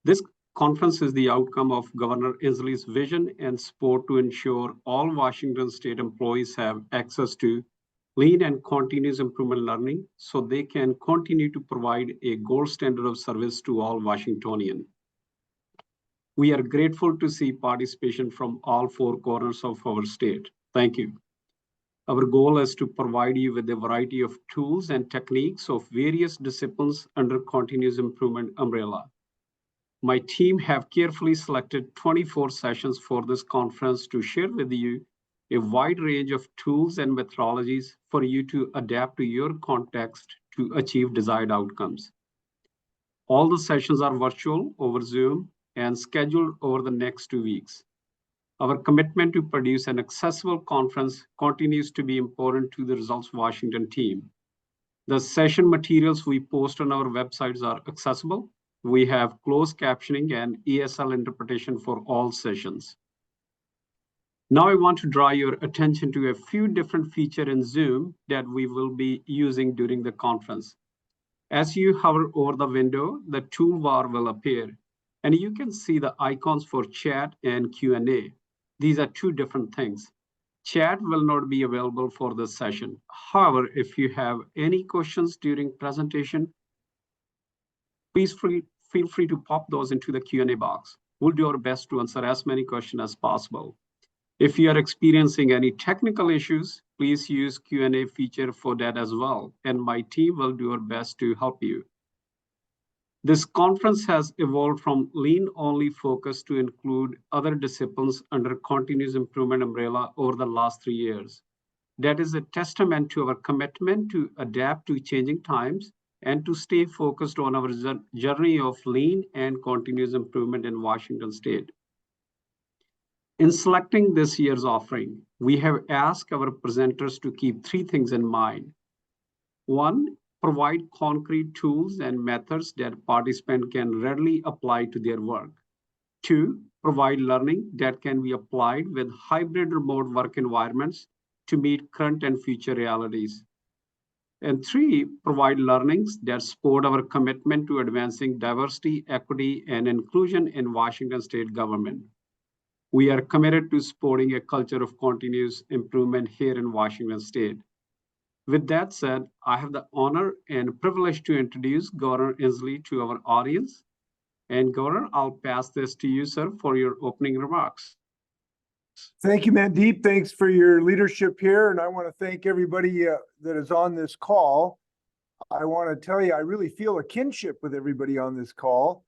This conference is the outcome of Governor Inslee's vision and support to ensure all Washington state employees have access to lean and continuous improvement learning so they can continue to provide a gold standard of service to all Washingtonians. We are grateful to see participation from all four corners of our state. Thank you. Our goal is to provide you with a variety of tools and techniques of various disciplines under continuous improvement umbrella. My team have carefully selected 24 sessions for this conference to share with you a wide range of tools and methodologies for you to adapt to your context to achieve desired outcomes. All the sessions are virtual over Zoom and scheduled over the next 2 weeks. Our commitment to produce an accessible conference continues to be important to the Results Washington team. The session materials we post on our websites are accessible. We have closed captioning and ESL interpretation for all sessions. Now I want to draw your attention to a few different features in Zoom that we will be using during the conference. As you hover over the window, the toolbar will appear, and you can see the icons for chat and Q&A. These are two different things. Chat will not be available for this session. However, if you have any questions during presentation, please feel free to pop those into the Q&A box. We'll do our best to answer as many questions as possible. If you are experiencing any technical issues, please use Q&A feature for that as well, and my team will do our best to help you. This conference has evolved from lean-only focus to include other disciplines under continuous improvement umbrella over the last 3 years. That is a testament to our commitment to adapt to changing times and to stay focused on our journey of lean and continuous improvement in Washington state. In selecting this year's offering, we have asked our presenters to keep 3 things in mind. 1, provide concrete tools and methods that participants can readily apply to their work. 2, provide learning that can be applied with hybrid remote work environments to meet current and future realities. And 3, provide learnings that support our commitment to advancing diversity, equity, and inclusion in Washington state government. We are committed to supporting a culture of continuous improvement here in Washington state. With that said, I have the honor and privilege to introduce Governor Inslee to our audience. And Governor, I'll pass this to you, sir, for your opening remarks. Thank you, Mandeep. Thanks for your leadership here. And I want to thank everybody that is on this call. I want to tell you, I really feel a kinship with everybody on this call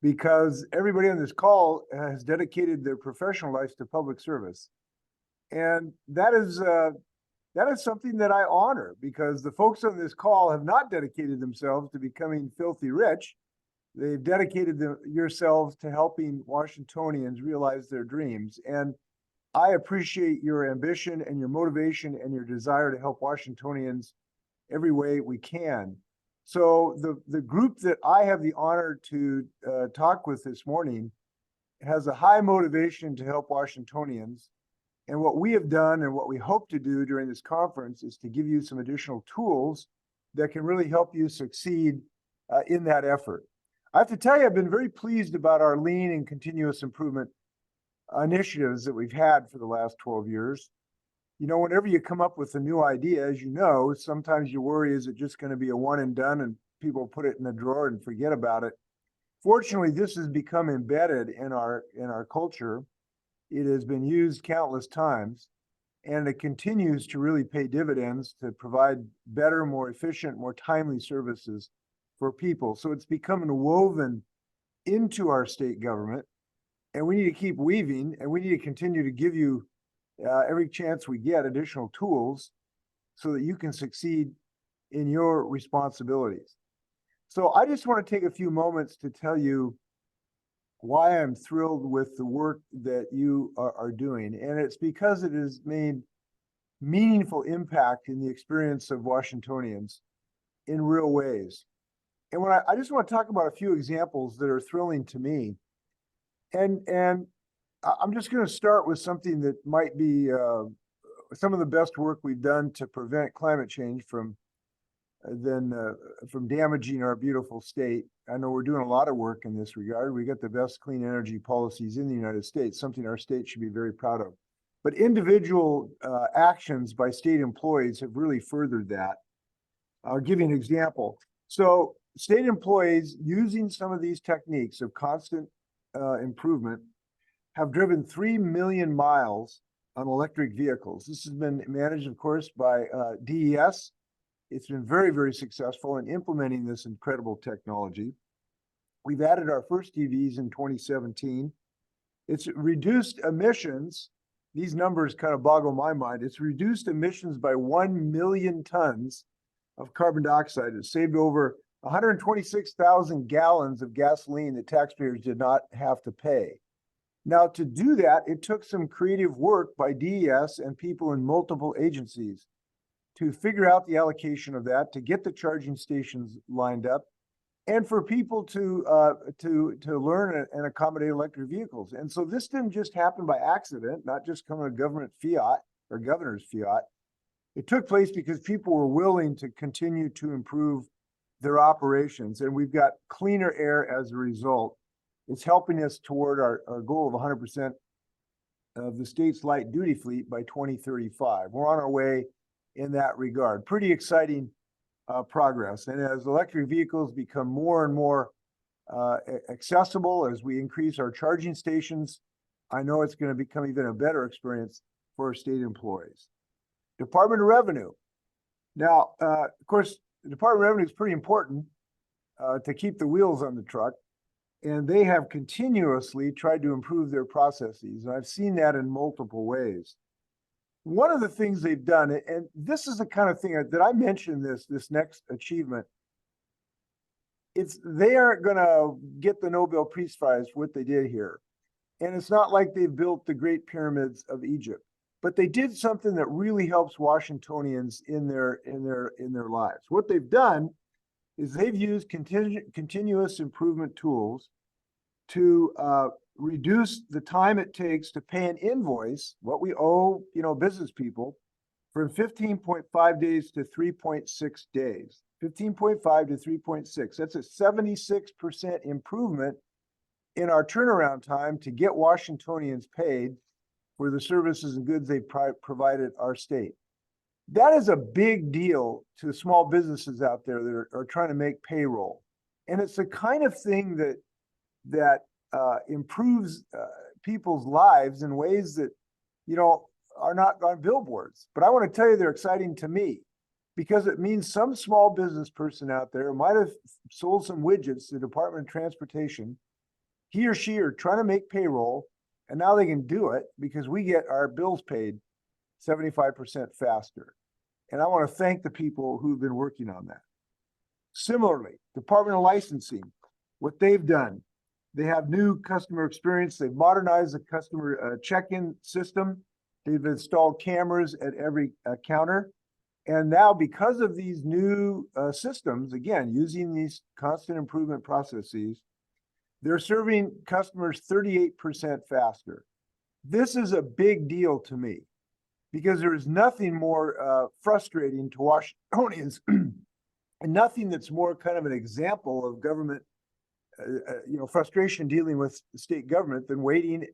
because everybody on this call has dedicated their professional lives to public service. And that is something that I honor because the folks on this call have not dedicated themselves to becoming filthy rich. They've dedicated yourselves to helping Washingtonians realize their dreams. And I appreciate your ambition and your motivation and your desire to help Washingtonians every way we can. So the group that I have the honor to talk with this morning has a high motivation to help Washingtonians. And what we have done and what we hope to do during this conference is to give you some additional tools that can really help you succeed in that effort. I have to tell you, I've been very pleased about our lean and continuous improvement initiatives that we've had for the last 12 years. You know, whenever you come up with a new idea, as you know, sometimes you worry, is it just going to be a one and done and people put it in the drawer and forget about it? Fortunately, this has become embedded in our culture. It has been used countless times, and it continues to really pay dividends to provide better, more efficient, more timely services for people. So it's become woven into our state government, and we need to keep weaving, and we need to continue to give you every chance we get additional tools so that you can succeed in your responsibilities. So I just want to take a few moments to tell you why I'm thrilled with the work that you are doing. And it's because it has made meaningful impact in the experience of Washingtonians in real ways. And when I just want to talk about a few examples that are thrilling to me. And I'm just going to start with something that might be some of the best work we've done to prevent climate change from from damaging our beautiful state. I know we're doing a lot of work in this regard. We got the best clean energy policies in the United States, something our state should be very proud of. But individual actions by state employees have really furthered that. I'll give you an example. So state employees using some of these techniques of constant improvement have driven 3 million miles on electric vehicles. This has been managed, of course, by DES. It's been very, very successful in implementing this incredible technology. We've added our first EVs in 2017. It's reduced emissions. These numbers kind of boggle my mind. It's reduced emissions by 1 million tons of carbon dioxide. It saved over 126,000 gallons of gasoline that taxpayers did not have to pay. Now, to do that, it took some creative work by DES and people in multiple agencies to figure out the allocation of that, to get the charging stations lined up, and for people to learn and accommodate electric vehicles. And so this didn't just happen by accident, not just come a government fiat or governor's fiat. It took place because people were willing to continue to improve their operations, and we've got cleaner air as a result. It's helping us toward our goal of 100% of the state's light duty fleet by 2035. We're on our way in that regard. Pretty exciting progress. And as electric vehicles become more and more accessible, as we increase our charging stations, I know it's going to become even a better experience for our state employees. Department of Revenue. Now, of course, the Department of Revenue is pretty important to keep the wheels on the truck. And they have continuously tried to improve their processes. And I've seen that in multiple ways. One of the things they've done, and this is the kind of thing that I mentioned this next achievement, they aren't going to get the Nobel Peace Prize for what they did here. And it's not like they've built the Great Pyramids of Egypt, but they did something that really helps Washingtonians in their lives. What they've done is they've used continuous improvement tools to reduce the time it takes to pay an invoice, what we owe, business people, from 15.5 days to 3.6 days. 15.5 to 3.6. That's a 76% improvement in our turnaround time to get Washingtonians paid for the services and goods they provided our state. That is a big deal to small businesses out there that are trying to make payroll. And it's the kind of thing that improves people's lives in ways that, are not on billboards. But I want to tell you, they're exciting to me because it means some small business person out there might have sold some widgets to the Department of Transportation. He or she are trying to make payroll, and now they can do it because we get our bills paid 75% faster. And I want to thank the people who've been working on that. Similarly, Department of Licensing, what they've done, they have new customer experience. They've modernized the customer check-in system. They've installed cameras at every counter. And now, because of these new systems, again, using these constant improvement processes, they're serving customers 38% faster. This is a big deal to me, because there is nothing more frustrating to Washingtonians and nothing that's more kind of an example of government, frustration dealing with the state government than waiting,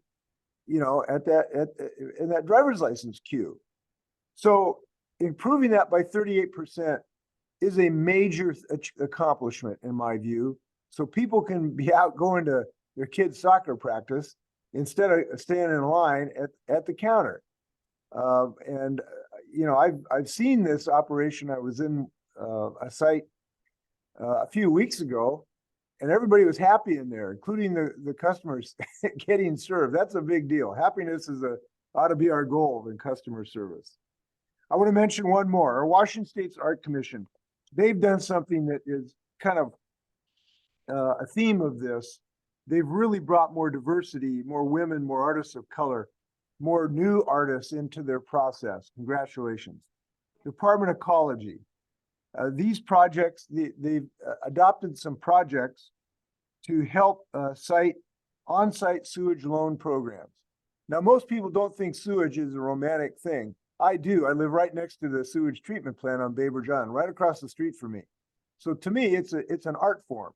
in that driver's license queue. So improving that by 38% is a major accomplishment in my view. So people can be out going to their kids' soccer practice instead of staying in line at the counter. I've seen this operation. I was in a site a few weeks ago, and everybody was happy in there, including the customers getting served. That's a big deal. Happiness ought to be our goal in customer service. I want to mention one more. Our Washington State's Art Commission. They've done something that is kind of a theme of this. They've really brought more diversity, more women, more artists of color, more new artists into their process. Congratulations. Department of Ecology. These projects, they've adopted some projects to help on-site sewage loan programs. Now, most people don't think sewage is a romantic thing, I do. I live right next to the sewage treatment plant on Baber John, right across the street from me. So to me, it's an art form.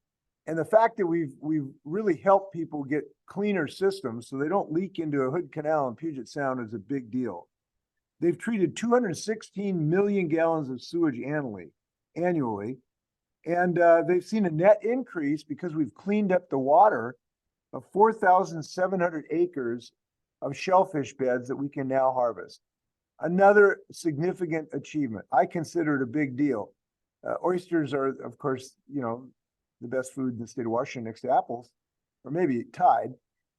And the fact that we've really helped people get cleaner systems so they don't leak into a Hood Canal in Puget Sound is a big deal. They've treated 216 million gallons of sewage annually, and they've seen a net increase because we've cleaned up the water of 4,700 acres of shellfish beds that we can now harvest. Another significant achievement. I consider it a big deal. Oysters are, of course, the best food in the state of Washington next to apples, or maybe tied.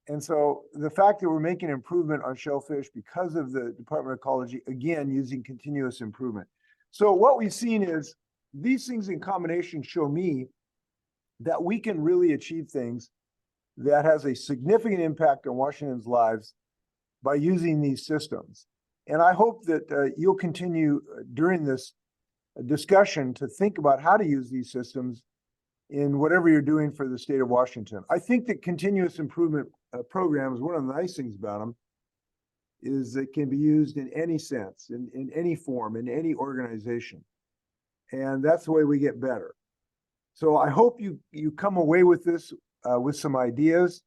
And so the fact that we're making improvement on shellfish because of the Department of Ecology, again, using continuous improvement. So what we've seen is these things in combination show me that we can really achieve things that has a significant impact on Washington's lives by using these systems. And I hope that you'll continue during this discussion to think about how to use these systems in whatever you're doing for the state of Washington. I think that continuous improvement programs, one of the nice things about them is it can be used in any sense, in any form, in any organization. And that's the way we get better. So I hope you come away with this with some ideas,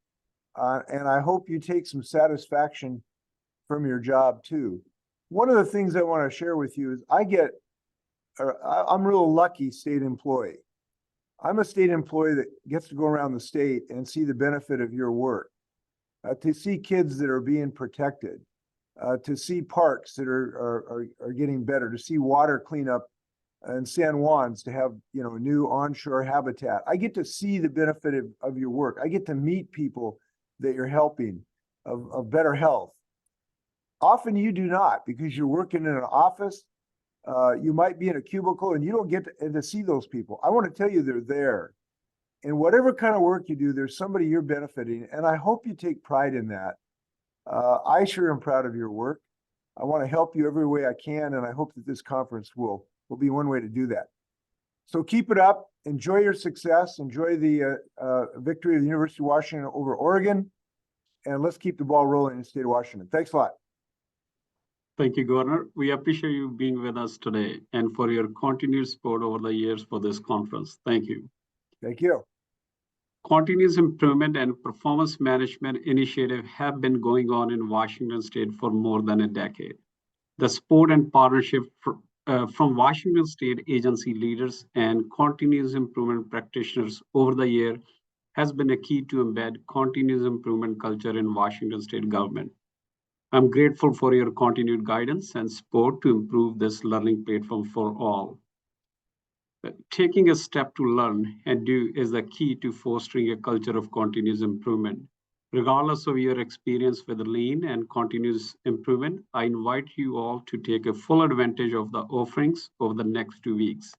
and I hope you take some satisfaction from your job too. One of the things I want to share with you is I'm a real lucky state employee. I'm a state employee that gets to go around the state and see the benefit of your work, to see kids that are being protected, to see parks that are getting better, to see water cleanup in San Juan's, to have new onshore habitat. I get to see the benefit of your work. I get to meet people that you're helping of better health. Often you do not, because you're working in an office. You might be in a cubicle and you don't get to see those people. I want to tell you they're there. And whatever kind of work you do, there's somebody you're benefiting. And I hope you take pride in that. I sure am proud of your work. I want to help you every way I can. And I hope that this conference will be one way to do that. So keep it up. Enjoy your success. Enjoy the victory of the University of Washington over Oregon. And let's keep the ball rolling in the state of Washington. Thanks a lot. Thank you, Governor. We appreciate you being with us today and for your continued support over the years for this conference. Thank you. Thank you. Continuous improvement and performance management initiative have been going on in Washington State for more than a decade. The support and partnership from Washington State agency leaders and continuous improvement practitioners over the year has been a key to embed continuous improvement culture in Washington State government. I'm grateful for your continued guidance and support to improve this learning platform for all. Taking a step to learn and do is the key to fostering a culture of continuous improvement. Regardless of your experience with lean and continuous improvement, I invite you all to take a full advantage of the offerings over the next 2 weeks.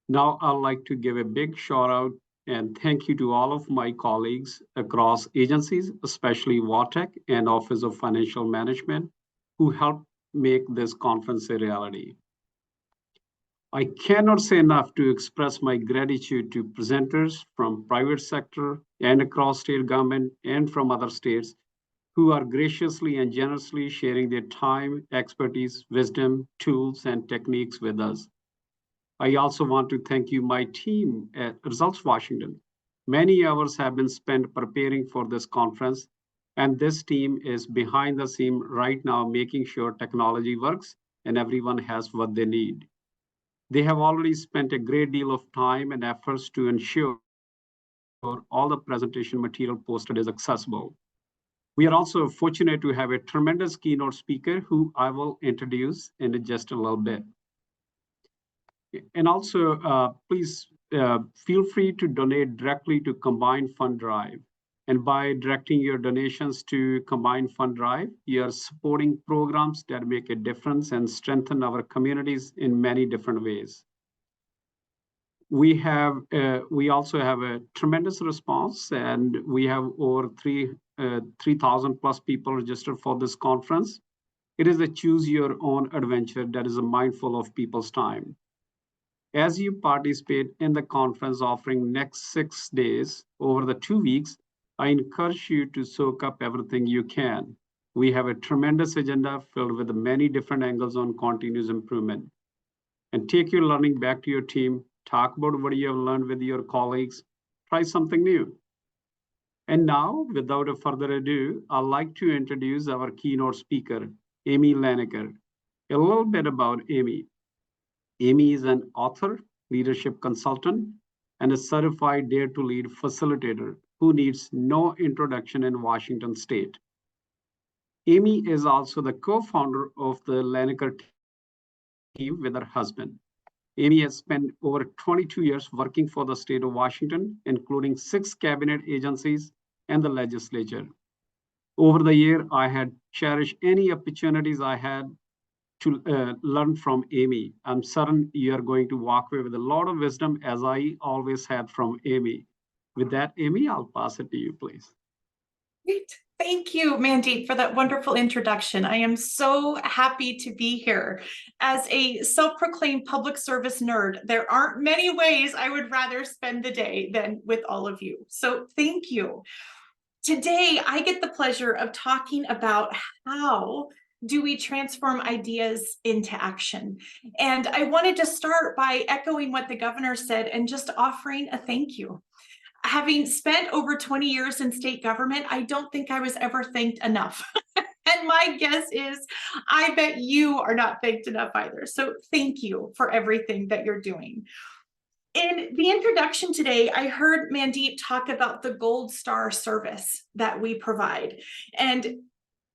Now, I'd like to give a big shout out and thank you to all of my colleagues across agencies, especially WATEC and Office of Financial Management, who helped make this conference a reality. I cannot say enough to express my gratitude to presenters from private sector and across state government and from other states who are graciously and generously sharing their time, expertise, wisdom, tools, and techniques with us. I also want to thank you, my team at Results Washington. Many hours have been spent preparing for this conference, and this team is behind the scene right now, making sure technology works and everyone has what they need. They have already spent a great deal of time and efforts to ensure all the presentation material posted is accessible. We are also fortunate to have a tremendous keynote speaker who I will introduce in just a little bit. And also, please feel free to donate directly to Combined Fund Drive. And by directing your donations to Combined Fund Drive, you are supporting programs that make a difference and strengthen our communities in many different ways. We also have a tremendous response, and we have over 3,000 plus people registered for this conference. It is a choose your own adventure that is mindful of people's time. As you participate in the conference offering next 6 days over the 2 weeks, I encourage you to soak up everything you can. We have a tremendous agenda filled with many different angles on continuous improvement. And take your learning back to your team, talk about what you have learned with your colleagues, try something new. And now, without a further ado, I'd like to introduce our keynote speaker, Amy Leneker. A little bit about Amy. Amy is an author, leadership consultant, and a certified Dare to Lead facilitator who needs no introduction in Washington State. Amy is also the co-founder of the Leneker team with her husband. Amy has spent over 22 years working for the state of Washington, including 6 cabinet agencies and the legislature. Over the year, I had cherished any opportunities I had to learn from Amy. I'm certain you are going to walk away with a lot of wisdom, as I always had from Amy. With that, Amy, I'll pass it to you, please. Great. Thank you, Mandeep, for that wonderful introduction. I am so happy to be here. As a self-proclaimed public service nerd, there aren't many ways I would rather spend the day than with all of you. So thank you. Today, I get the pleasure of talking about how do we transform ideas into action. And I wanted to start by echoing what the governor said and just offering a thank you. Having spent over 20 years in state government, I don't think I was ever thanked enough. And my guess is, I bet you are not thanked enough either. So thank you for everything that you're doing. In the introduction today, I heard Mandeep talk about the Gold Star service that we provide. And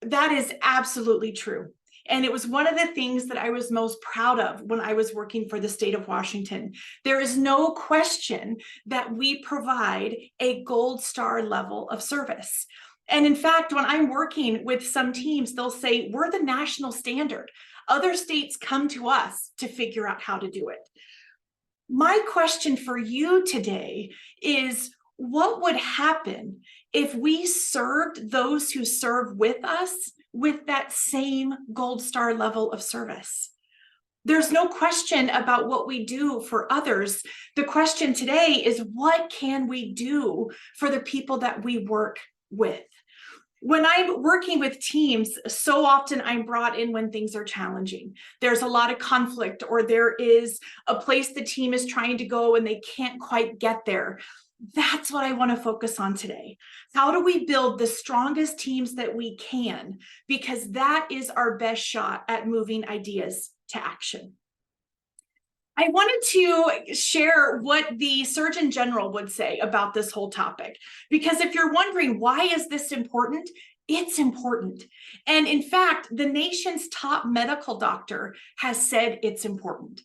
that is absolutely true. And it was one of the things that I was most proud of when I was working for the state of Washington. There is no question that we provide a Gold Star level of service. And in fact, when I'm working with some teams, they'll say, we're the national standard. Other states come to us to figure out how to do it. My question for you today is, what would happen if we served those who serve with us with that same Gold Star level of service? There's no question about what we do for others. The question today is, what can we do for the people that we work with? When I'm working with teams, so often I'm brought in when things are challenging. There's a lot of conflict, or there is a place the team is trying to go and they can't quite get there. That's what I want to focus on today. How do we build the strongest teams that we can? Because that is our best shot at moving ideas to action. I wanted to share what the Surgeon General would say about this whole topic, because if you're wondering, why is this important? It's important. And in fact, the nation's top medical doctor has said it's important.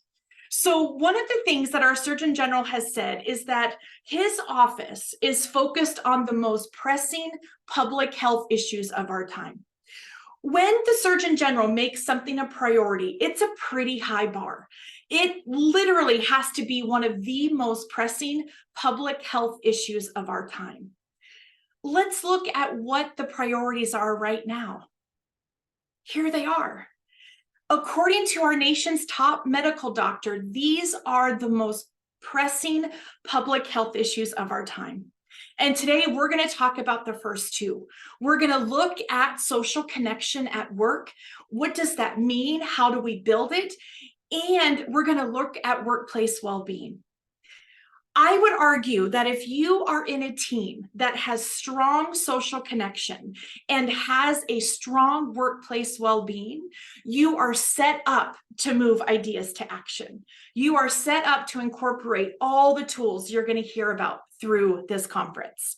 So one of the things that our Surgeon General has said is that his office is focused on the most pressing public health issues of our time. When the Surgeon General makes something a priority, it's a pretty high bar. It literally has to be one of the most pressing public health issues of our time. Let's look at what the priorities are right now. Here they are. According to our nation's top medical doctor, these are the most pressing public health issues of our time. And today we're going to talk about the first two. We're going to look at social connection at work. What does that mean? How do we build it? And we're going to look at workplace well-being. I would argue that if you are in a team that has strong social connection and has a strong workplace well-being, you are set up to move ideas to action. You are set up to incorporate all the tools you're going to hear about through this conference.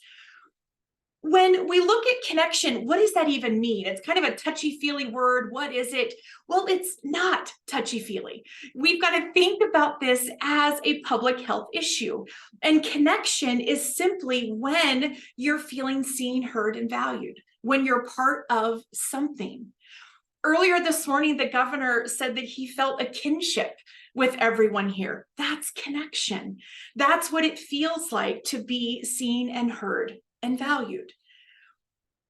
When we look at connection, what does that even mean? It's kind of a touchy-feely word. What is it? Well, it's not touchy-feely. We've got to think about this as a public health issue. And connection is simply when you're feeling seen, heard, and valued, when you're part of something. Earlier this morning, the governor said that he felt a kinship with everyone here. That's connection. That's what it feels like to be seen and heard and valued.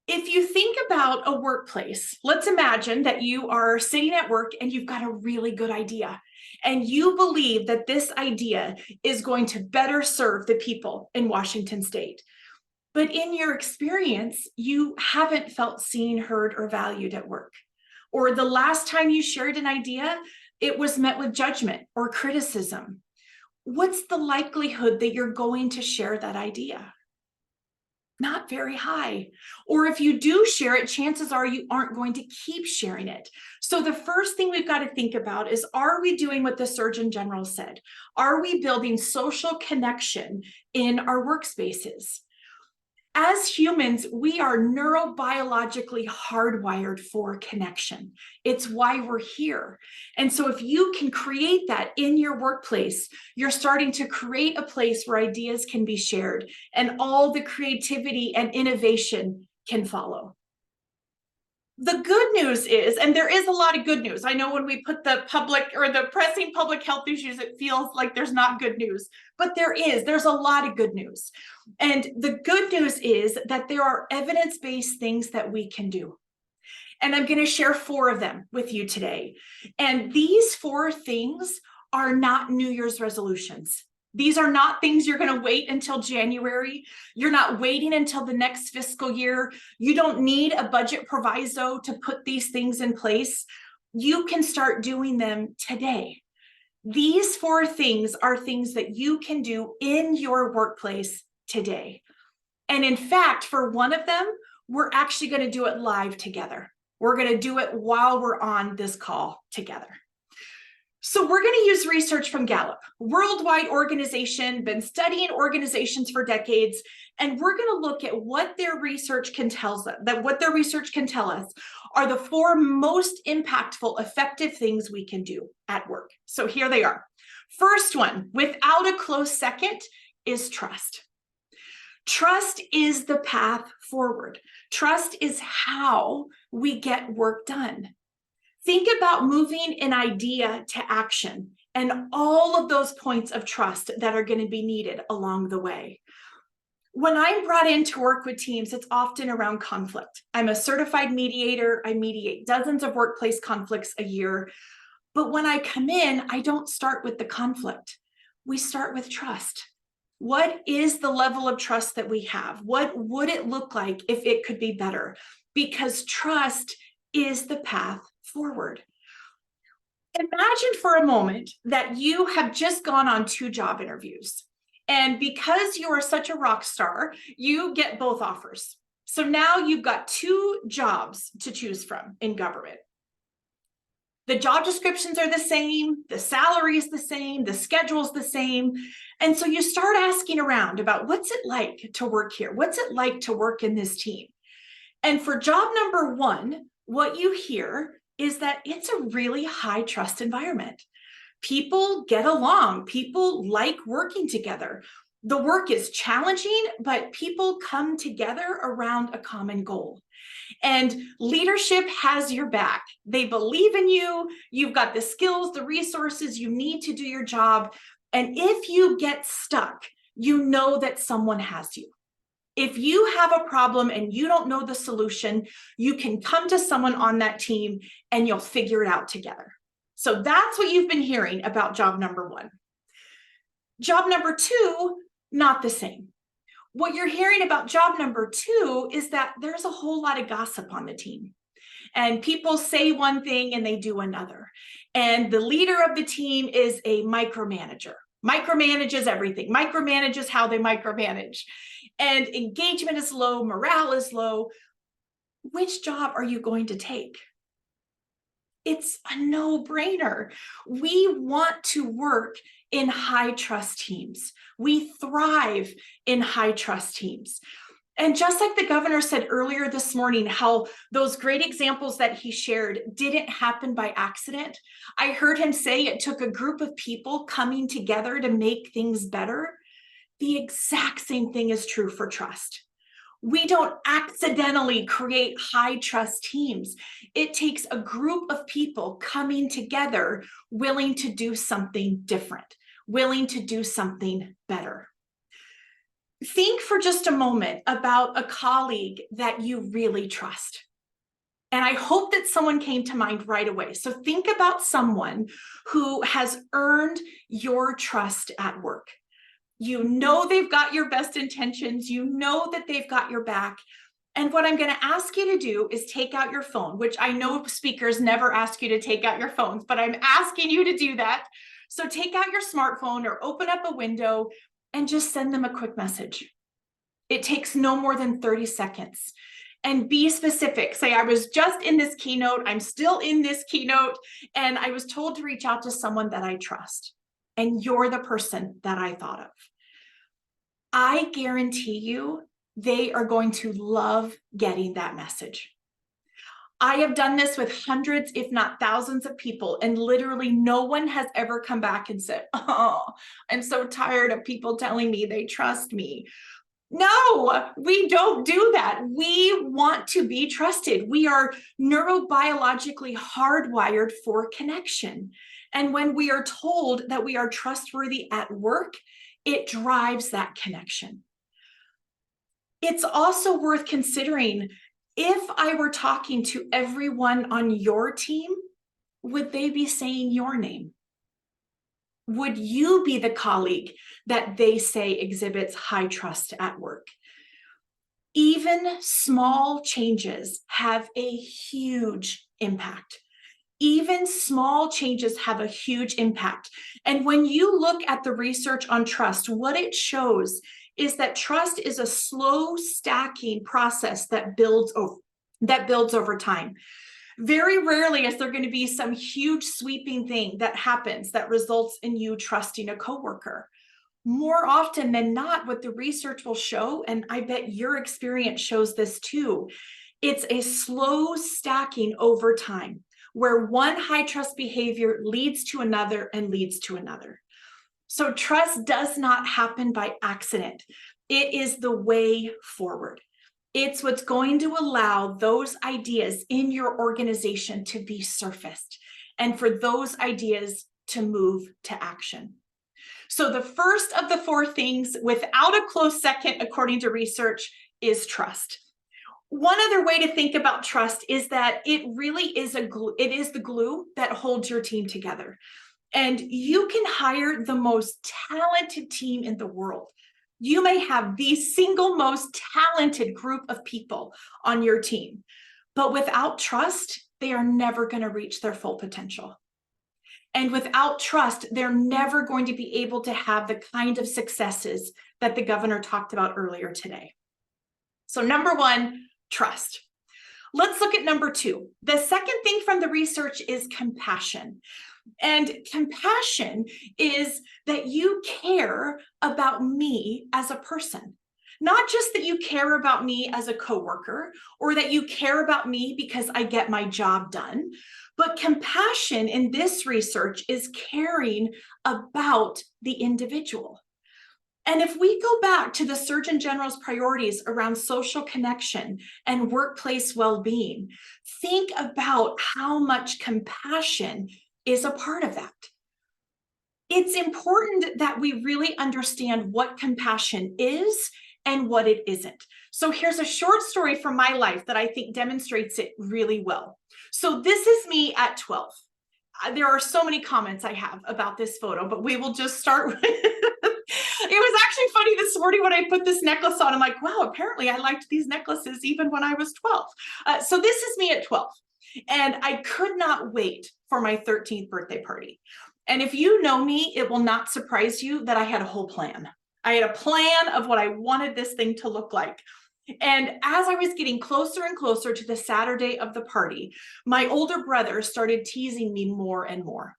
If you think about a workplace, let's imagine that you are sitting at work and you've got a really good idea, and you believe that this idea is going to better serve the people in Washington State. But in your experience, you haven't felt seen, heard, or valued at work. Or the last time you shared an idea, it was met with judgment or criticism. What's the likelihood that you're going to share that idea? Not very high. Or if you do share it, chances are you aren't going to keep sharing it. So the first thing we've got to think about is, are we doing what the Surgeon General said? Are we building social connection in our workspaces? As humans, we are neurobiologically hardwired for connection. It's why we're here. And so if you can create that in your workplace, you're starting to create a place where ideas can be shared and all the creativity and innovation can follow. The good news is, and there is a lot of good news. I know when we put the public or the pressing public health issues, it feels like there's not good news, but there's a lot of good news. And the good news is that there are evidence-based things that we can do. And I'm going to share 4 of them with you today. And these 4 things are not New Year's resolutions. These are not things you're going to wait until January. You're not waiting until the next fiscal year. You don't need a budget proviso to put these things in place. You can start doing them today. These 4 things are things that you can do in your workplace today. And in fact, for one of them, we're actually going to do it live together. We're going to do it while we're on this call together. So we're going to use research from Gallup, worldwide organization, been studying organizations for decades, and we're going to look at what their research can tell us are the 4 most impactful, effective things we can do at work. So here they are. First one, without a close second, is trust. Trust is the path forward. Trust is how we get work done. Think about moving an idea to action and all of those points of trust that are going to be needed along the way. When I'm brought in to work with teams, it's often around conflict. I'm a certified mediator. I mediate dozens of workplace conflicts a year. But when I come in, I don't start with the conflict. We start with trust. What is the level of trust that we have? What would it look like if it could be better? Because trust is the path forward. Imagine for a moment that you have just gone on 2 job interviews. And because you are such a rock star, you get both offers. So now you've got 2 jobs to choose from in government. The job descriptions are the same, the salary is the same, the schedule's the same. And so you start asking around about, what's it like to work here? What's it like to work in this team? And for job number 1, what you hear is that it's a really high trust environment. People get along. People like working together. The work is challenging, but people come together around a common goal. And leadership has your back. They believe in you. You've got the skills, the resources you need to do your job. And if you get stuck, you know that someone has you. If you have a problem and you don't know the solution, you can come to someone on that team and you'll figure it out together. So that's what you've been hearing about job number 1. Job number 2, not the same. What you're hearing about job number 2 is that there's a whole lot of gossip on the team. And people say one thing and they do another. And the leader of the team is a micromanager. Micromanages everything, micromanages how they micromanage. And engagement is low, morale is low. Which job are you going to take? It's a no-brainer. We want to work in high trust teams. We thrive in high trust teams. And just like the governor said earlier this morning, how those great examples that he shared didn't happen by accident. I heard him say it took a group of people coming together to make things better. The exact same thing is true for trust. We don't accidentally create high trust teams. It takes a group of people coming together, willing to do something different, willing to do something better. Think for just a moment about a colleague that you really trust. And I hope that someone came to mind right away. So think about someone who has earned your trust at work. You know they've got your best intentions. You know that they've got your back. And what I'm going to ask you to do is take out your phone, which I know speakers never ask you to take out your phones, but I'm asking you to do that. So take out your smartphone or open up a window and just send them a quick message. It takes no more than 30 seconds. And be specific. Say, I was just in this keynote, I'm still in this keynote, and I was told to reach out to someone that I trust. And you're the person that I thought of. I guarantee you, they are going to love getting that message. I have done this with hundreds, if not thousands of people, and literally no one has ever come back and said, oh, I'm so tired of people telling me they trust me. No, we don't do that. We want to be trusted. We are neurobiologically hardwired for connection. And when we are told that we are trustworthy at work, it drives that connection. It's also worth considering, if I were talking to everyone on your team, would they be saying your name? Would you be the colleague that they say exhibits high trust at work? Even small changes have a huge impact. Even small changes have a huge impact. And when you look at the research on trust, what it shows is that trust is a slow stacking process that builds over time. Very rarely is there going to be some huge sweeping thing that happens that results in you trusting a coworker. More often than not, what the research will show, and I bet your experience shows this too, it's a slow stacking over time, where one high trust behavior leads to another and leads to another. So trust does not happen by accident. It is the way forward. It's what's going to allow those ideas in your organization to be surfaced and for those ideas to move to action. So the first of the four things, without a close second, according to research, is trust. One other way to think about trust is that it really is it is the glue that holds your team together. And you can hire the most talented team in the world. You may have the single most talented group of people on your team, but without trust, they are never going to reach their full potential. And without trust, they're never going to be able to have the kind of successes that the governor talked about earlier today. So number one, trust. Let's look at number two. The second thing from the research is compassion. And compassion is that you care about me as a person. Not just that you care about me as a coworker or that you care about me because I get my job done, but compassion in this research is caring about the individual. And if we go back to the Surgeon General's priorities around social connection and workplace well-being, think about how much compassion is a part of that. It's important that we really understand what compassion is and what it isn't. So here's a short story from my life that I think demonstrates it really well. So this is me at 12. There are so many comments I have about this photo, but we will just start with it was actually funny this morning when I put this necklace on. I'm like, wow, apparently I liked these necklaces even when I was 12. So this is me at 12. And I could not wait for my 13th birthday party. And if you know me, it will not surprise you that I had a whole plan. I had a plan of what I wanted this thing to look like. And as I was getting closer and closer to the Saturday of the party, my older brother started teasing me more and more.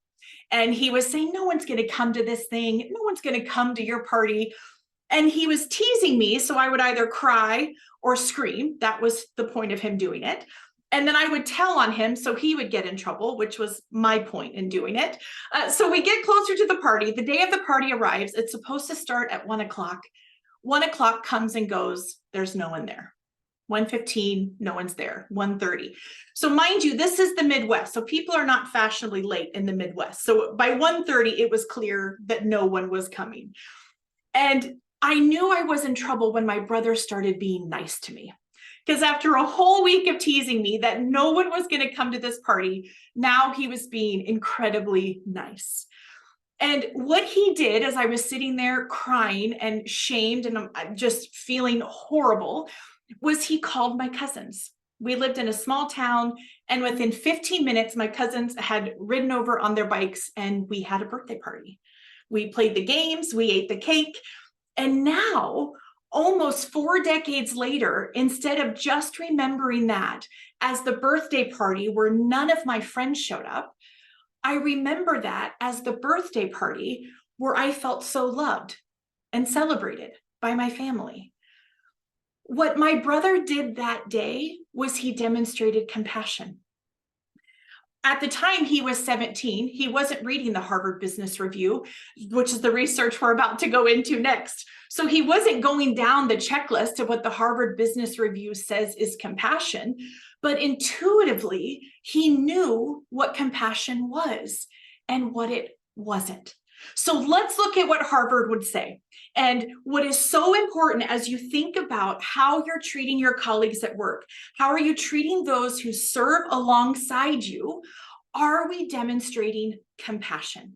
And he was saying, no one's going to come to this thing. No one's going to come to your party. And he was teasing me, so I would either cry or scream. That was the point of him doing it. And then I would tell on him so he would get in trouble, which was my point in doing it. So we get closer to the party. The day of the party arrives. It's supposed to start at 1 o'clock. 1 o'clock comes and goes. There's no one there. 1:15, no one's there. 1:30. So mind you, this is the Midwest. So people are not fashionably late in the Midwest. So by 1:30, it was clear that no one was coming. And I knew I was in trouble when my brother started being nice to me. Because after a whole week of teasing me that no one was going to come to this party, now he was being incredibly nice. And what he did as I was sitting there crying and shamed and I'm just feeling horrible was he called my cousins. We lived in a small town, and within 15 minutes, my cousins had ridden over on their bikes and we had a birthday party. We played the games, we ate the cake, and now, almost 4 decades later, instead of just remembering that as the birthday party where none of my friends showed up, I remember that as the birthday party where I felt so loved and celebrated by my family. What my brother did that day was he demonstrated compassion. At the time he was 17, he wasn't reading the Harvard Business Review, which is the research we're about to go into next. So he wasn't going down the checklist of what the Harvard Business Review says is compassion, but intuitively he knew what compassion was and what it wasn't. So let's look at what Harvard would say. And what is so important as you think about how you're treating your colleagues at work, how are you treating those who serve alongside you? Are we demonstrating compassion?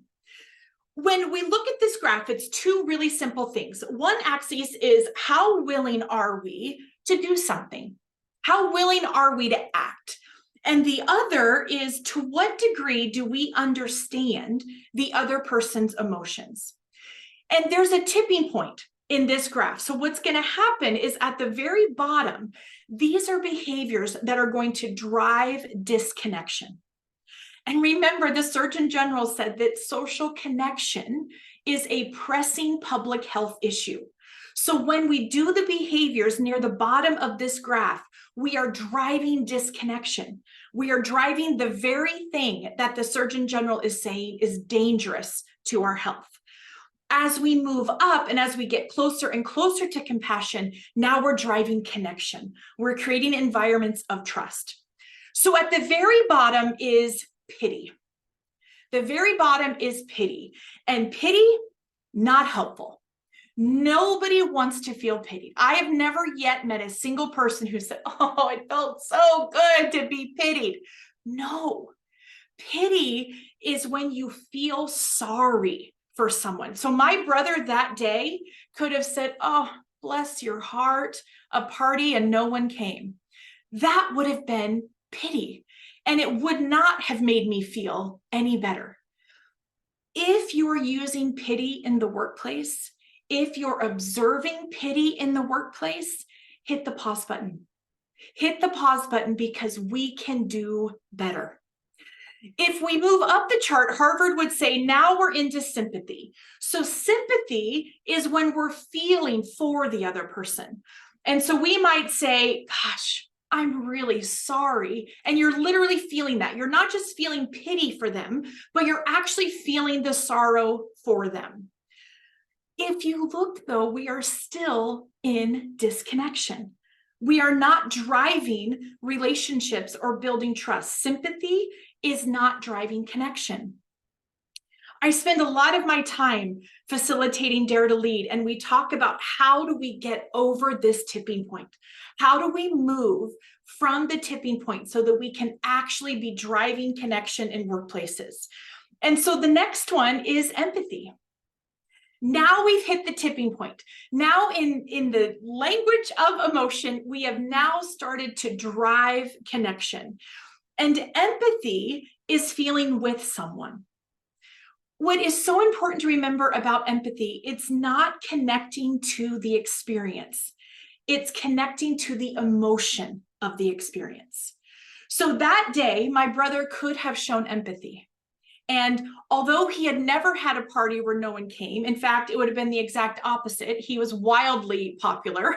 When we look at this graph, it's 2 really simple things. One axis is how willing are we to do something? How willing are we to act? And the other is, to what degree do we understand the other person's emotions? And there's a tipping point in this graph. So what's going to happen is at the very bottom, these are behaviors that are going to drive disconnection. And remember, the Surgeon General said that social connection is a pressing public health issue. So when we do the behaviors near the bottom of this graph, we are driving disconnection. We are driving the very thing that the Surgeon General is saying is dangerous to our health. As we move up and as we get closer and closer to compassion, now we're driving connection. We're creating environments of trust. So at the very bottom is pity. The very bottom is pity. And pity, not helpful. Nobody wants to feel pitied. I have never yet met a single person who said, oh, it felt so good to be pitied. No, pity is when you feel sorry for someone. So my brother that day could have said, oh, bless your heart, a party and no one came. That would have been pity, and it would not have made me feel any better. If you're using pity in the workplace, if you're observing pity in the workplace, hit the pause button. Hit the pause button, because we can do better. If we move up the chart, Harvard would say now we're into sympathy. So sympathy is when we're feeling for the other person. And so we might say, gosh, I'm really sorry. And you're literally feeling that. You're not just feeling pity for them, but you're actually feeling the sorrow for them. If you look, though, we are still in disconnection. We are not driving relationships or building trust. Sympathy is not driving connection. I spend a lot of my time facilitating Dare to Lead, and we talk about how do we get over this tipping point? How do we move from the tipping point so that we can actually be driving connection in workplaces? And so the next one is empathy. Now we've hit the tipping point. Now in the language of emotion, we have now started to drive connection. And empathy is feeling with someone. What is so important to remember about empathy, it's not connecting to the experience. It's connecting to the emotion of the experience. So that day, my brother could have shown empathy. And although he had never had a party where no one came, in fact, it would have been the exact opposite. He was wildly popular,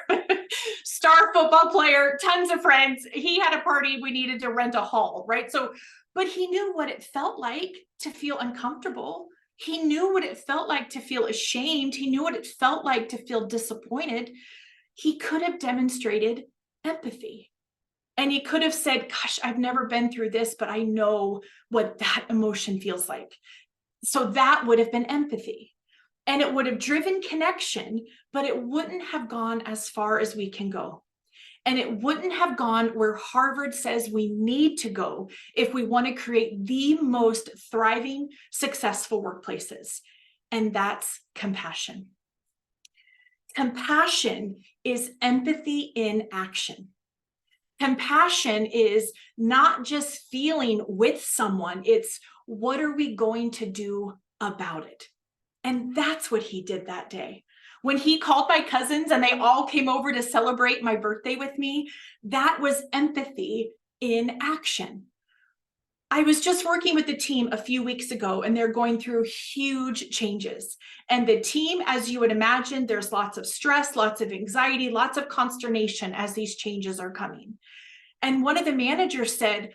star football player, tons of friends. He had a party, we needed to rent a hall, right? So, but he knew what it felt like to feel uncomfortable. He knew what it felt like to feel ashamed. He knew what it felt like to feel disappointed. He could have demonstrated empathy. And he could have said, gosh, I've never been through this, but I know what that emotion feels like. So that would have been empathy. And it would have driven connection, but it wouldn't have gone as far as we can go. And it wouldn't have gone where Harvard says we need to go if we want to create the most thriving, successful workplaces. And that's compassion. Compassion is empathy in action. Compassion is not just feeling with someone, it's what are we going to do about it? And that's what he did that day. When he called my cousins and they all came over to celebrate my birthday with me, that was empathy in action. I was just working with the team a few weeks ago, and they're going through huge changes. And the team, as you would imagine, there's lots of stress, lots of anxiety, lots of consternation as these changes are coming. And one of the managers said,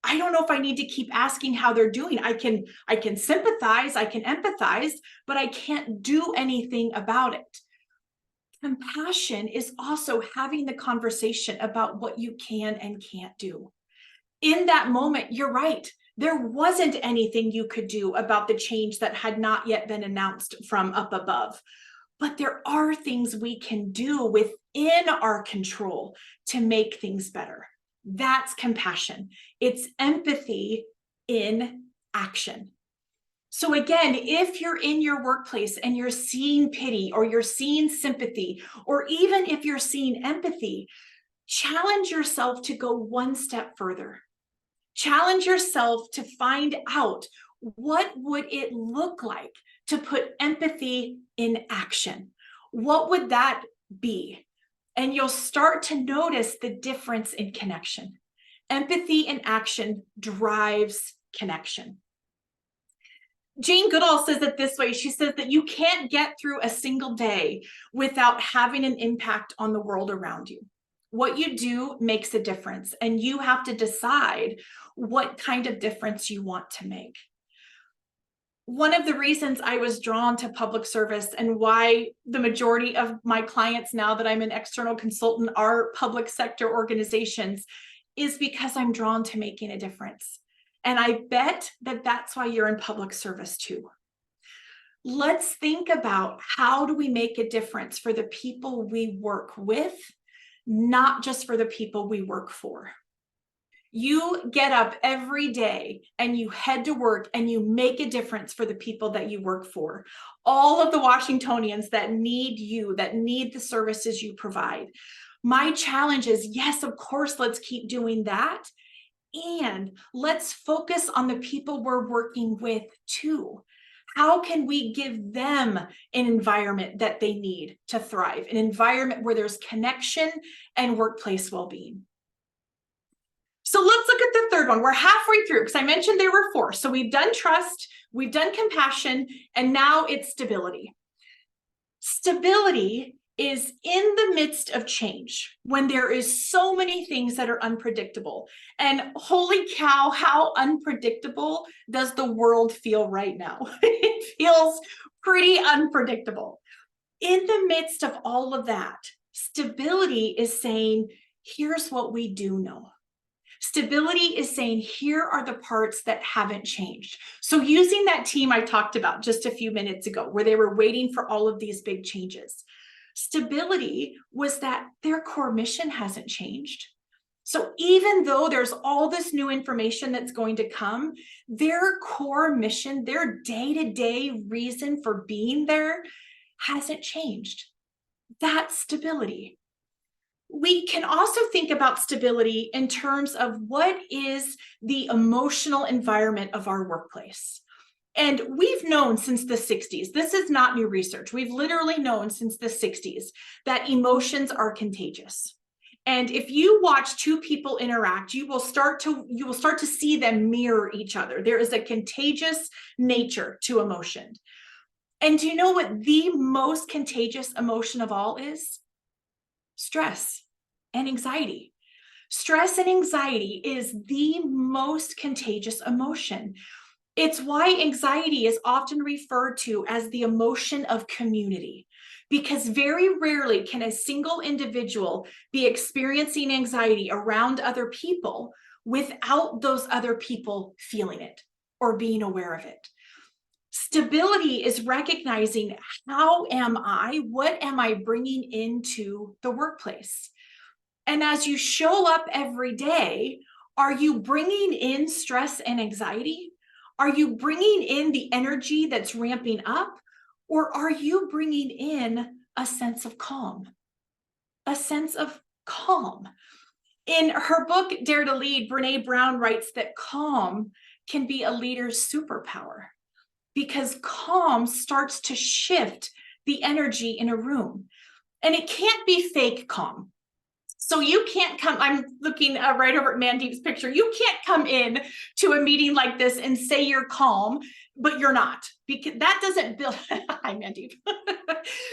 I don't know if I need to keep asking how they're doing. I can sympathize, I can empathize, but I can't do anything about it. Compassion is also having the conversation about what you can and can't do. In that moment, you're right. There wasn't anything you could do about the change that had not yet been announced from up above. But there are things we can do within our control to make things better. That's compassion. It's empathy in action. So again, if you're in your workplace and you're seeing pity or you're seeing sympathy, or even if you're seeing empathy, challenge yourself to go one step further. Challenge yourself to find out what would it look like to put empathy in action. What would that be? And you'll start to notice the difference in connection. Empathy in action drives connection. Jane Goodall says it this way. She says that you can't get through a single day without having an impact on the world around you. What you do makes a difference, and you have to decide what kind of difference you want to make. One of the reasons I was drawn to public service and why the majority of my clients now that I'm an external consultant are public sector organizations is because I'm drawn to making a difference. And I bet that that's why you're in public service too. Let's think about how do we make a difference for the people we work with, not just for the people we work for. You get up every day and you head to work and you make a difference for the people that you work for. All of the Washingtonians that need you, that need the services you provide. My challenge is, yes, of course, let's keep doing that. And let's focus on the people we're working with too. How can we give them an environment that they need to thrive, an environment where there's connection and workplace well-being? So let's look at the third one. We're halfway through because I mentioned there were 4. So we've done trust, we've done compassion, and now it's stability. Stability is in the midst of change when there is so many things that are unpredictable. And holy cow, how unpredictable does the world feel right now? It feels pretty unpredictable. In the midst of all of that, stability is saying, here's what we do know. Stability is saying, here are the parts that haven't changed. So using that team I talked about just a few minutes ago, where they were waiting for all of these big changes, stability was that their core mission hasn't changed. So even though there's all this new information that's going to come, their core mission, their day-to-day reason for being there hasn't changed. That's stability. We can also think about stability in terms of what is the emotional environment of our workplace. And we've known since the 60s, this is not new research. We've literally known since the 60s that emotions are contagious. And if you watch 2 people interact, you will start to see them mirror each other. There is a contagious nature to emotion. And do you know what the most contagious emotion of all is? Stress and anxiety. Stress and anxiety is the most contagious emotion. It's why anxiety is often referred to as the emotion of community, because very rarely can a single individual be experiencing anxiety around other people without those other people feeling it or being aware of it. Stability is recognizing, how am I? What am I bringing into the workplace? And as you show up every day, are you bringing in stress and anxiety? Are you bringing in the energy that's ramping up? Or are you bringing in a sense of calm? A sense of calm. In her book, Dare to Lead, Brene Brown writes that calm can be a leader's superpower because calm starts to shift the energy in a room. And it can't be fake calm. So you can't come, I'm looking right over at Mandeep's picture. You can't come in to a meeting like this and say you're calm, but you're not, because that doesn't build, hi Mandeep.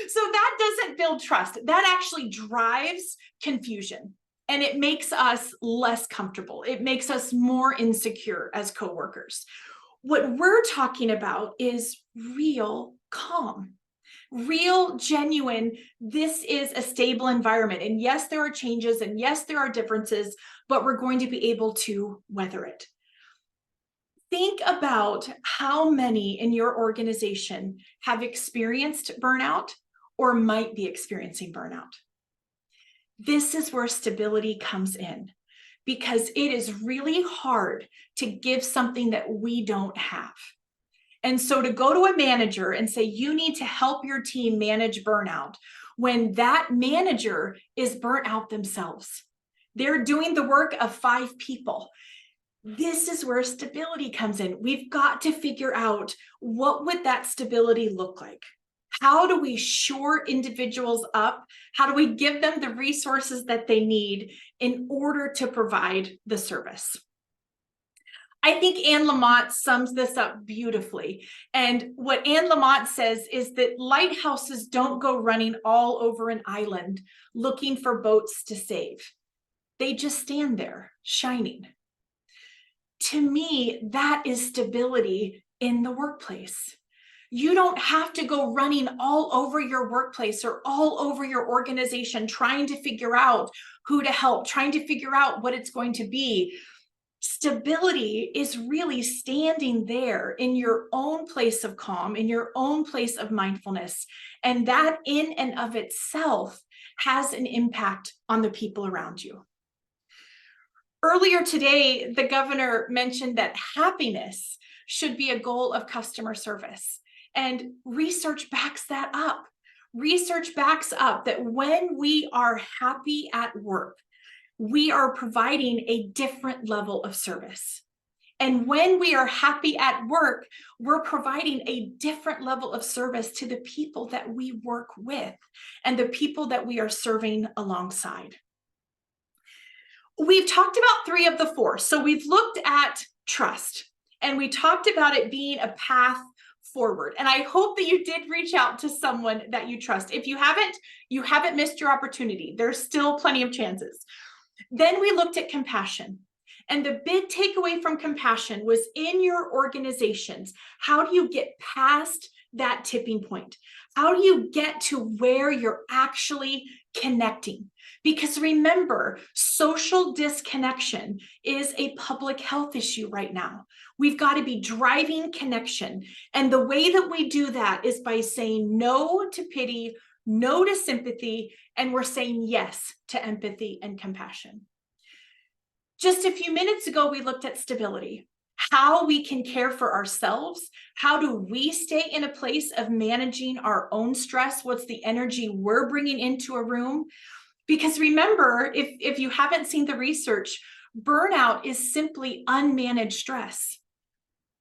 So that doesn't build trust. That actually drives confusion and it makes us less comfortable. It makes us more insecure as coworkers. What we're talking about is real calm. Real, genuine, this is a stable environment. And yes, there are changes and yes, there are differences, but we're going to be able to weather it. Think about how many in your organization have experienced burnout or might be experiencing burnout. This is where stability comes in because it is really hard to give something that we don't have. And so to go to a manager and say, you need to help your team manage burnout when that manager is burnt out themselves. They're doing the work of 5 people. This is where stability comes in. We've got to figure out what would that stability look like? How do we shore individuals up? How do we give them the resources that they need in order to provide the service? I think Anne Lamott sums this up beautifully. And what Anne Lamott says is that lighthouses don't go running all over an island looking for boats to save. They just stand there shining. To me, that is stability in the workplace. You don't have to go running all over your workplace or all over your organization trying to figure out who to help, trying to figure out what it's going to be. Stability is really standing there in your own place of calm, in your own place of mindfulness. And that in and of itself has an impact on the people around you. Earlier today, the governor mentioned that happiness should be a goal of customer service. And research backs that up. Research backs up that when we are happy at work, we are providing a different level of service. And when we are happy at work, we're providing a different level of service to the people that we work with and the people that we are serving alongside. We've talked about 3 of the 4. So we've looked at trust and we talked about it being a path forward. And I hope that you did reach out to someone that you trust. If you haven't missed your opportunity. There's still plenty of chances. Then we looked at compassion. And the big takeaway from compassion was in your organizations, how do you get past that tipping point? How do you get to where you're actually connecting? Because remember, social disconnection is a public health issue right now. We've got to be driving connection. And the way that we do that is by saying no to pity, no to sympathy, and we're saying yes to empathy and compassion. Just a few minutes ago, we looked at stability, how we can care for ourselves. How do we stay in a place of managing our own stress? What's the energy we're bringing into a room? Because remember, if you haven't seen the research, burnout is simply unmanaged stress.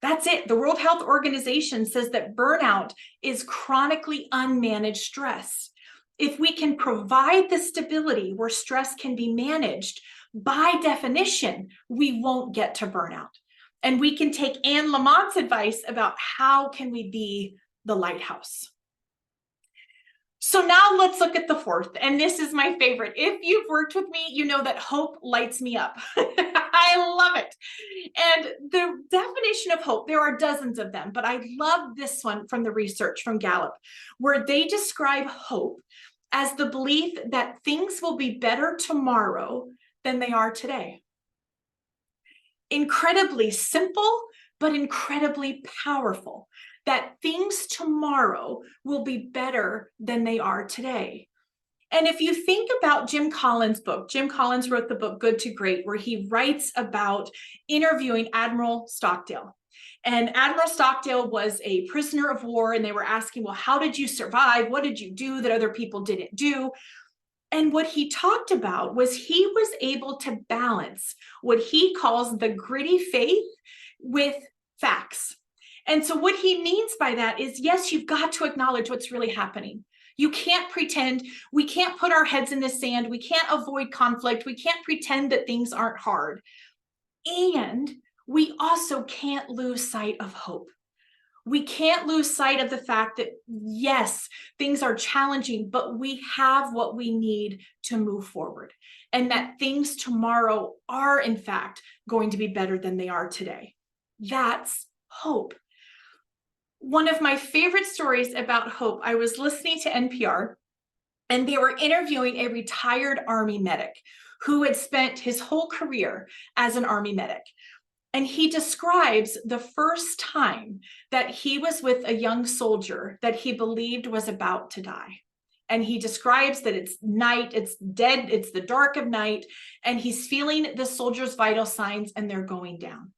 That's it. The World Health Organization says that burnout is chronically unmanaged stress. If we can provide the stability where stress can be managed, by definition, we won't get to burnout. And we can take Anne Lamott's advice about how can we be the lighthouse. So now let's look at the 4th, and this is my favorite. If you've worked with me, you know that hope lights me up. I love it. And the definition of hope, there are dozens of them, but I love this one from the research from Gallup, where they describe hope as the belief that things will be better tomorrow than they are today. Incredibly simple, but incredibly powerful, that things tomorrow will be better than they are today. And if you think about Jim Collins' book, Jim Collins wrote the book Good to Great, where he writes about interviewing Admiral Stockdale. And Admiral Stockdale was a prisoner of war, and they were asking, well, how did you survive? What did you do that other people didn't do? And what he talked about was he was able to balance what he calls the gritty faith with facts. And so what he means by that is, yes, you've got to acknowledge what's really happening. You can't pretend. We can't put our heads in the sand. We can't avoid conflict. We can't pretend that things aren't hard. And we also can't lose sight of hope. We can't lose sight of the fact that, yes, things are challenging, but we have what we need to move forward. And that things tomorrow are, in fact, going to be better than they are today. That's hope. One of my favorite stories about hope, I was listening to NPR, and they were interviewing a retired Army medic who had spent his whole career as an Army medic. And he describes the first time that he was with a young soldier that he believed was about to die. And he describes that it's night, it's dead, it's the dark of night, and he's feeling the soldier's vital signs and they're going down.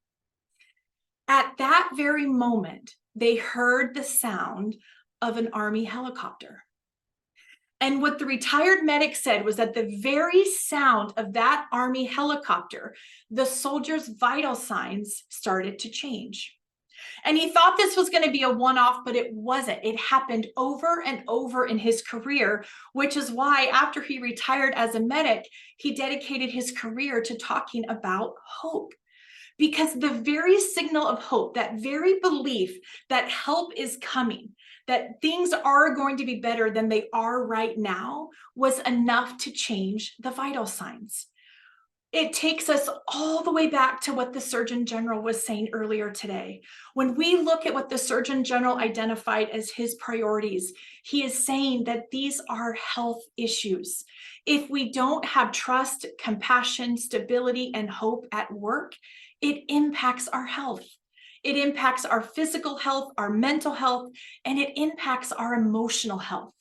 At that very moment, they heard the sound of an Army helicopter. And what the retired medic said was that the very sound of that Army helicopter, the soldier's vital signs started to change. And he thought this was going to be a one-off, but it wasn't. It happened over and over in his career, which is why after he retired as a medic, he dedicated his career to talking about hope. Because the very signal of hope, that very belief that help is coming, that things are going to be better than they are right now, was enough to change the vital signs. It takes us all the way back to what the Surgeon General was saying earlier today. When we look at what the Surgeon General identified as his priorities, he is saying that these are health issues. If we don't have trust, compassion, stability, and hope at work, it impacts our health. It impacts our physical health, our mental health, and it impacts our emotional health.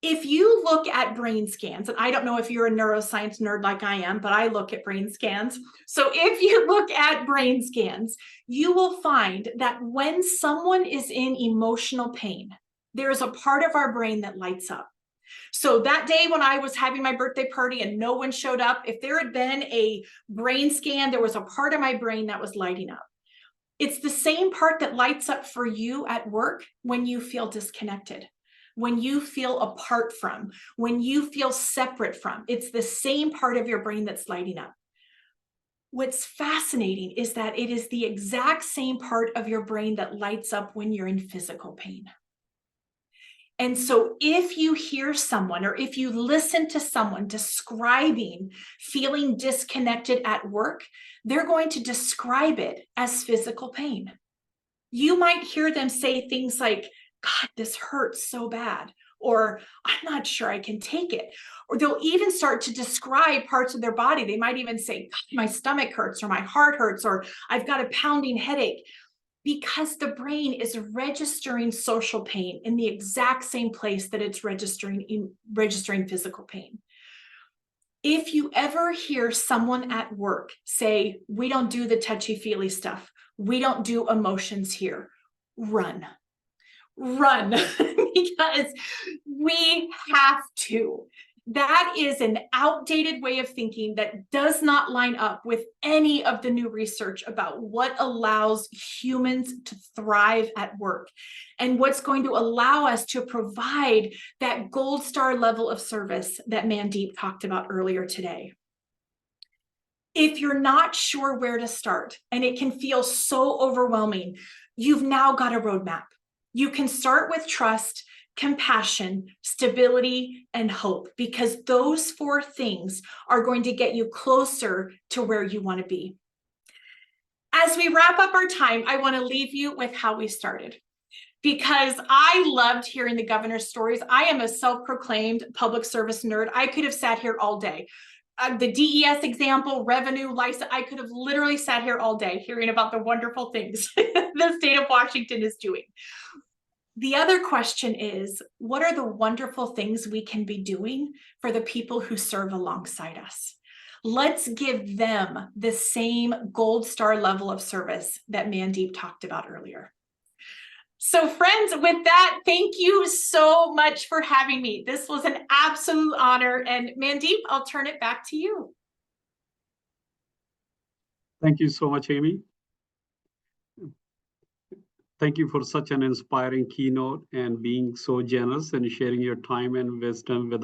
If you look at brain scans, and I don't know if you're a neuroscience nerd like I am, but I look at brain scans. So if you look at brain scans, you will find that when someone is in emotional pain, there is a part of our brain that lights up. So that day when I was having my birthday party and no one showed up, if there had been a brain scan, there was a part of my brain that was lighting up. It's the same part that lights up for you at work when you feel disconnected, when you feel apart from, when you feel separate from. It's the same part of your brain that's lighting up. What's fascinating is that it is the exact same part of your brain that lights up when you're in physical pain. And so if you hear someone or if you listen to someone describing feeling disconnected at work, they're going to describe it as physical pain. You might hear them say things like, God, this hurts so bad, or I'm not sure I can take it. Or they'll even start to describe parts of their body. They might even say, my stomach hurts, or my heart hurts, or I've got a pounding headache. Because the brain is registering social pain in the exact same place that it's registering physical pain. If you ever hear someone at work say, we don't do the touchy-feely stuff, we don't do emotions here, run, because we have to. That is an outdated way of thinking that does not line up with any of the new research about what allows humans to thrive at work and what's going to allow us to provide that gold star level of service that Mandeep talked about earlier today. If you're not sure where to start and it can feel so overwhelming, you've now got a roadmap. You can start with trust, compassion, stability, and hope, because those four things are going to get you closer to where you want to be. As we wrap up our time, I want to leave you with how we started, because I loved hearing the governor's stories. I am a self-proclaimed public service nerd. I could have sat here all day. The DES example, revenue, license, I could have literally sat here all day hearing about the wonderful things the state of Washington is doing. The other question is, what are the wonderful things we can be doing for the people who serve alongside us? Let's give them the same gold star level of service that Mandeep talked about earlier. So friends, with that, thank you so much for having me. This was an absolute honor. And Mandeep, I'll turn it back to you. Thank you so much, Amy. Thank you for such an inspiring keynote and being so generous and sharing your time and wisdom with us.